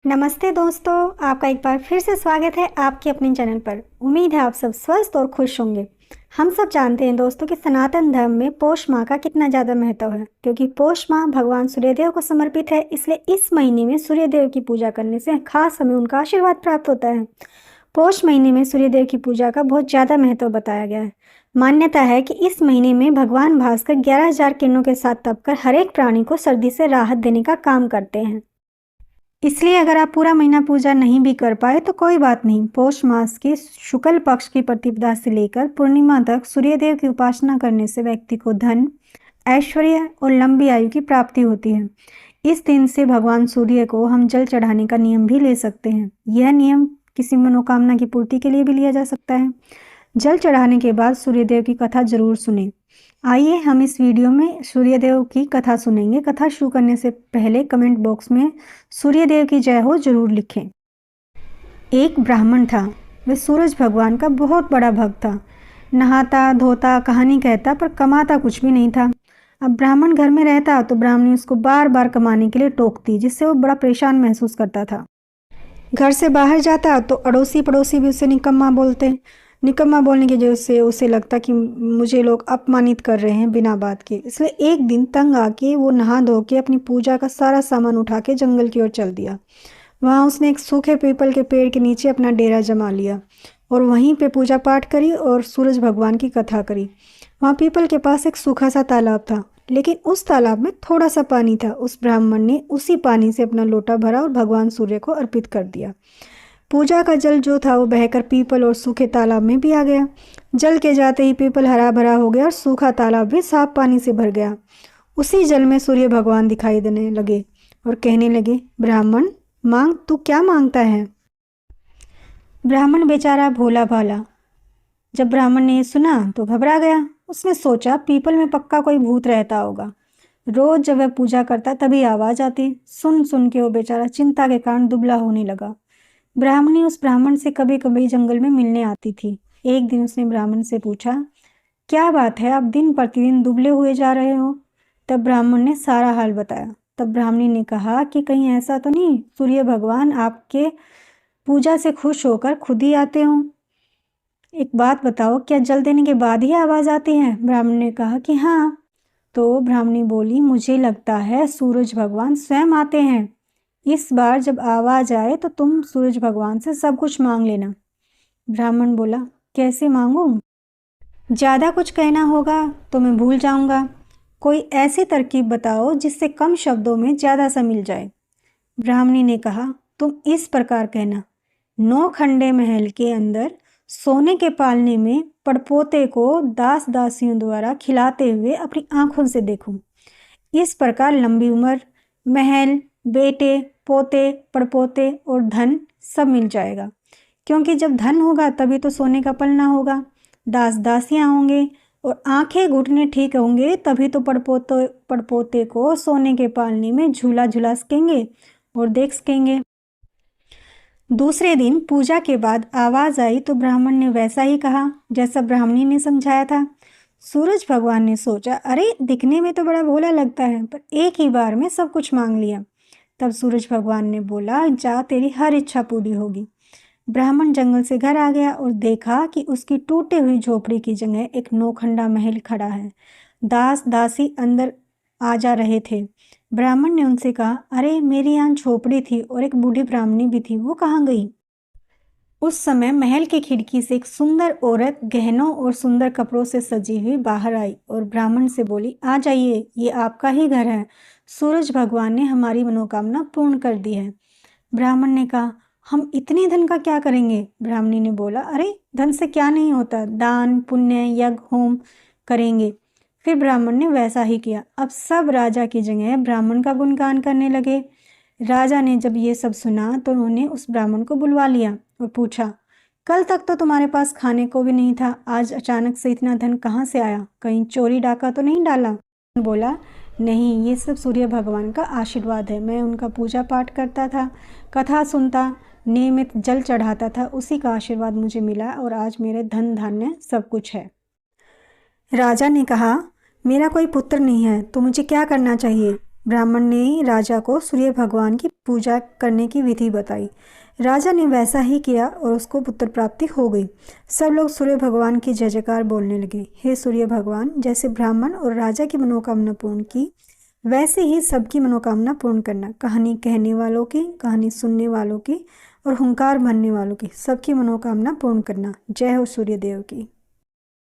नमस्ते दोस्तों, आपका एक बार फिर से स्वागत है आपके अपने चैनल पर। उम्मीद है आप सब स्वस्थ और खुश होंगे। हम सब जानते हैं दोस्तों कि सनातन धर्म में पौष माह का कितना ज़्यादा महत्व है, क्योंकि पौष माह भगवान सूर्यदेव को समर्पित है। इसलिए इस महीने में सूर्यदेव की पूजा करने से खास हमें उनका आशीर्वाद प्राप्त होता है। पौष महीने में सूर्यदेव की पूजा का बहुत ज़्यादा महत्व बताया गया है। मान्यता है कि इस महीने में भगवान भास्कर 11,000 किरणों के साथ तपकर हर एक प्राणी को सर्दी से राहत देने का काम करते हैं। इसलिए अगर आप पूरा महीना पूजा नहीं भी कर पाए तो कोई बात नहीं। पौष मास के शुक्ल पक्ष की प्रतिपदा से लेकर पूर्णिमा तक सूर्यदेव की उपासना करने से व्यक्ति को धन, ऐश्वर्य और लंबी आयु की प्राप्ति होती है। इस दिन से भगवान सूर्य को हम जल चढ़ाने का नियम भी ले सकते हैं। यह नियम किसी मनोकामना की पूर्ति के लिए भी लिया जा सकता है। जल चढ़ाने के बाद सूर्यदेव की कथा जरूर सुनें। आइए हम इस वीडियो में सूर्यदेव की कथा सुनेंगे। कथा शुरू करने से पहले कमेंट बॉक्स में सूर्यदेव की जय हो जरूर लिखें। एक ब्राह्मण था। वह सूरज भगवान का बहुत बड़ा भक्त था। नहाता धोता कहानी कहता पर कमाता कुछ भी नहीं था। अब ब्राह्मण घर में रहता तो ब्राह्मणी उसको बार बार कमाने के लिए टोकती, जिससे वो बड़ा परेशान महसूस करता था। घर से बाहर जाता तो अड़ोसी पड़ोसी भी उसे निकम्मा बोलते। निकम्मा बोलने की वजह से उसे लगता कि मुझे लोग अपमानित कर रहे हैं बिना बात के। इसलिए एक दिन तंग आके वो नहा धो के अपनी पूजा का सारा सामान उठा के जंगल की ओर चल दिया। वहाँ उसने एक सूखे पीपल के पेड़ के नीचे अपना डेरा जमा लिया और वहीं पे पूजा पाठ करी और सूरज भगवान की कथा करी। वहाँ पीपल के पास एक सूखा सा तालाब था, लेकिन उस तालाब में थोड़ा सा पानी था। उस ब्राह्मण ने उसी पानी से अपना लोटा भरा और भगवान सूर्य को अर्पित कर दिया। पूजा का जल जो था वो बहकर पीपल और सूखे तालाब में भी आ गया। जल के जाते ही पीपल हरा भरा हो गया और सूखा तालाब भी साफ पानी से भर गया। उसी जल में सूर्य भगवान दिखाई देने लगे और कहने लगे, ब्राह्मण मांग, तू क्या मांगता है। ब्राह्मण बेचारा भोला भाला। जब ब्राह्मण ने ये सुना तो घबरा गया। उसने सोचा पीपल में पक्का कोई भूत रहता होगा। रोज जब वह पूजा करता तभी आवाज आती। सुन सुन के वो बेचारा चिंता के कारण दुबला होने लगा। ब्राह्मणी उस ब्राह्मण से कभी कभी जंगल में मिलने आती थी। एक दिन उसने ब्राह्मण से पूछा, क्या बात है, आप दिन प्रतिदिन दुबले हुए जा रहे हो। तब ब्राह्मण ने सारा हाल बताया। तब ब्राह्मणी ने कहा कि कहीं ऐसा तो नहीं सूर्य भगवान आपके पूजा से खुश होकर खुद ही आते हों। एक बात बताओ, क्या जल देने के बाद ही आवाज़ आती है। ब्राह्मण ने कहा कि हाँ। तो ब्राह्मणी बोली, मुझे लगता है सूरज भगवान स्वयं आते हैं। इस बार जब आवाज आए तो तुम सूरज भगवान से सब कुछ मांग लेना। ब्राह्मण बोला, कैसे मांगूं? ज़्यादा कुछ कहना होगा तो मैं भूल जाऊंगा। कोई ऐसी तरकीब बताओ जिससे कम शब्दों में ज़्यादा सा मिल जाए। ब्राह्मणी ने कहा, तुम इस प्रकार कहना, 9 खंडे महल के अंदर सोने के पालने में पड़पोते को दास दासियों द्वारा खिलाते हुए अपनी आंखों से देखूं। इस प्रकार लंबी उम्र, महल, बेटे, पोते, पड़पोते और धन सब मिल जाएगा। क्योंकि जब धन होगा तभी तो सोने का पलना होगा, दास दासियां होंगे और आंखें घुटने ठीक होंगे तभी तो पड़पोते को सोने के पालने में झूला झूला सकेंगे और देख सकेंगे। दूसरे दिन पूजा के बाद आवाज आई तो ब्राह्मण ने वैसा ही कहा जैसा ब्राह्मणी ने समझाया था। सूरज भगवान ने सोचा, अरे दिखने में तो बड़ा भोला लगता है, पर एक ही बार में सब कुछ मांग लिया। तब सूरज भगवान ने बोला, जा तेरी हर इच्छा पूरी होगी। ब्राह्मण जंगल से घर आ गया और देखा कि उसकी टूटी हुई झोपड़ी की जगह एक 9 खंडा महल खड़ा है। दास दासी अंदर आ जा रहे थे। ब्राह्मण ने उनसे कहा, अरे मेरी यहाँ झोपड़ी थी और एक बूढ़ी ब्राह्मणी भी थी, वो कहाँ गई। उस समय महल की खिड़की से एक सुंदर औरत गहनों और सुंदर कपड़ों से सजी हुई बाहर आई और ब्राह्मण से बोली, आ जाइए, ये आपका ही घर है। सूरज भगवान ने हमारी मनोकामना पूर्ण कर दी है। ब्राह्मण ने कहा, हम इतने धन का क्या करेंगे। ब्राह्मणी ने बोला, अरे धन से क्या नहीं होता, दान पुण्य यज्ञ होम करेंगे। फिर ब्राह्मण ने वैसा ही किया। अब सब राजा की जगह ब्राह्मण का गुणगान करने लगे। राजा ने जब ये सब सुना तो उन्होंने उस ब्राह्मण को बुलवा लिया और पूछा, कल तक तो तुम्हारे पास खाने को भी नहीं था, आज अचानक से इतना धन कहाँ से आया, कहीं चोरी डाका तो नहीं डाला। बोला, नहीं, ये सब सूर्य भगवान का आशीर्वाद है। मैं उनका पूजा पाठ करता था, कथा सुनता, नियमित जल चढ़ाता था, उसी का आशीर्वाद मुझे मिला और आज मेरे धन धान्य सब कुछ है। राजा ने कहा, मेरा कोई पुत्र नहीं है तो मुझे क्या करना चाहिए। ब्राह्मण ने राजा को सूर्य भगवान की पूजा करने की विधि बताई। राजा ने वैसा ही किया और उसको पुत्र प्राप्ति हो गई। सब लोग सूर्य भगवान की जय जयकार बोलने लगे। हे सूर्य भगवान, जैसे ब्राह्मण और राजा की मनोकामना पूर्ण की, वैसे ही सबकी मनोकामना पूर्ण करना। कहानी कहने वालों की, कहानी सुनने वालों की और हुंकार भरने वालों की सबकी मनोकामना पूर्ण करना। जय हो सूर्य देव की।